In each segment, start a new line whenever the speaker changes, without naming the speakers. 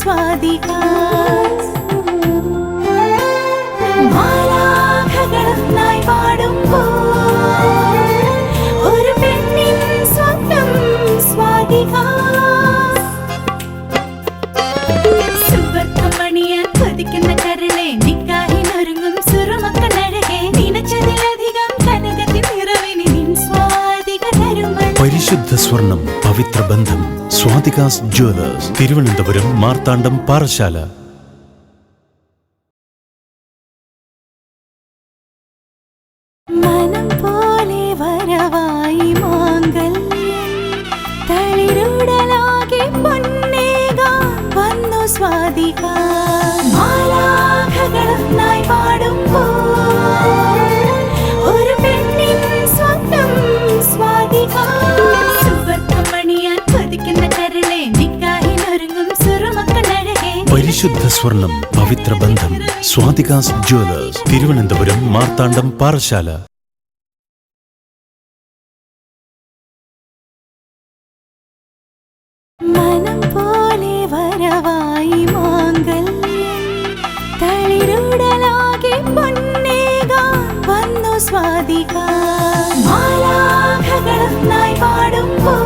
സ്വാതികാസ് മാലാഖകളൊന്നായി പാടുമ്പോൾ ഒരു പെണ്ണിൻ സ്വപ്നം സ്വാതികാസ് സുവർത്തമണിയാൻ കൊതിക്കുന്ന കരളെ നിക്കാഹിനൊരുങ്ങും സുറുമക്കനഴകെ നിനച്ചതിലധികം കനകത്തിൻ നിറവിന് നിൻ സ്വാതിക തരുമൽ
പരിശുദ്ധ സ്വർണം പവിത്ര ബന്ധം സ്വാതികാസ് ജ്വല്ലേഴ്സ് തിരുവനന്തപുരം മാർത്താണ്ഡം പാറശാല.
മനം പോലെ വരവായി മാംഗല്യം തളിരുടലാകെ പൊന്നേകാൻ വന്നു സ്വാതികാസ് മാലാഖകളൊന്നായി പാടുമ്പോൾ ഒരു പെണ്ണിൻ സ്വപ്നം സ്വാതികാസ് സുവർത്തമണിയാൻ കൊതിക്കുന്ന കരളെ നിക്കാഹിനൊരുങ്ങും സുറുമക്കനഴകെ
പരിശുദ്ധ സ്വർണം പവിത്ര ബന്ധം സ്വാതികാസ് ജ്വല്ലേഴ്സ് തിരുവനന്തപുരം മാർത്താണ്ഡം പാറശാല.
മനം പോലെ വരവായി മാംഗല്യം തളിരുടലാകെ പൊന്നേകാൻ വന്നു സ്വാതികാസ് മാലാഖകളൊന്നായി പാടുമ്പോൾ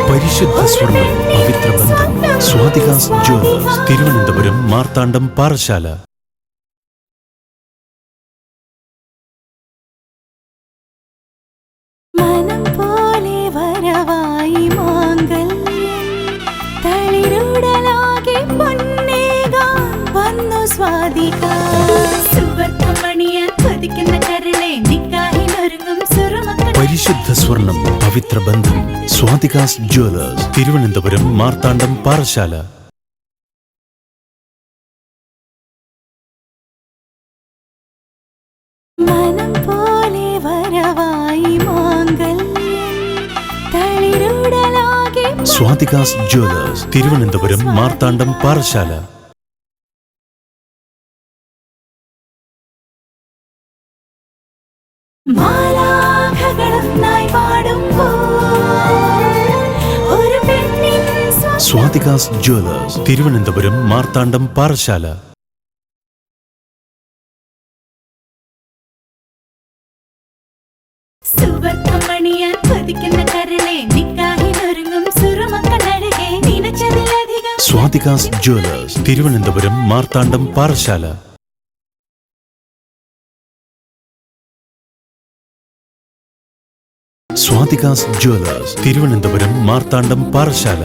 പരിശുദ്ധ സ്വർണം പവിത്ര ബന്ധം സ്വാതികാസ് ജ്വല്ലേഴ്സ് തിരുവനന്തപുരം മാർത്താണ്ഡം പാറശാല.
മനം പോലെ വരവായി മാംഗല്യം തളിരുടലാകെ പൊന്നേകാൻ വന്നു സ്വാതികാസ് സുവർത്തമണിയാൻ കൊതിക്കുന്ന കരളെ നിക്കാഹിനൊരുങ്ങും സുറുമക്കനഴകെ
പരിശുദ്ധ സ്വർണം പവിത്ര ബന്ധം സ്വാതികാസ് ജ്വല്ലേഴ്സ് തിരുവനന്തപുരം മാർത്താണ്ഡം പാറശാല.
മനം പോലെ വരവായി മാംഗല്യം തളിരുടലാകെ
സ്വാതികാസ് ജ്വല്ലേഴ്സ് തിരുവനന്തപുരം മാർത്താണ്ഡം പാറശാല.
മാലാഖകളൊന്നായി പാടുമ്പോൾ ഒരു പെണ്ണിൻ സ്വപ്നം
സ്വാതികാസ് ജ്വല്ലേഴ്സ് തിരുവനന്തപുരം മാർത്താണ്ഡം പാറശാല.
സുവർത്തമണിയാൻ കൊതിക്കുന്ന കരളെ നിക്കാഹിനൊരുങ്ങും സുറുമക്കനഴകെ നിനച്ചതിലധികം
സ്വാതികാസ് ജ്വല്ലേഴ്സ് തിരുവനന്തപുരം മാർത്താണ്ഡം പാറശാല. സ്വാതികാസ് ജ്വല്ലേഴ്സ് തിരുവനന്തപുരം മാർത്താണ്ഡം പാറശാല.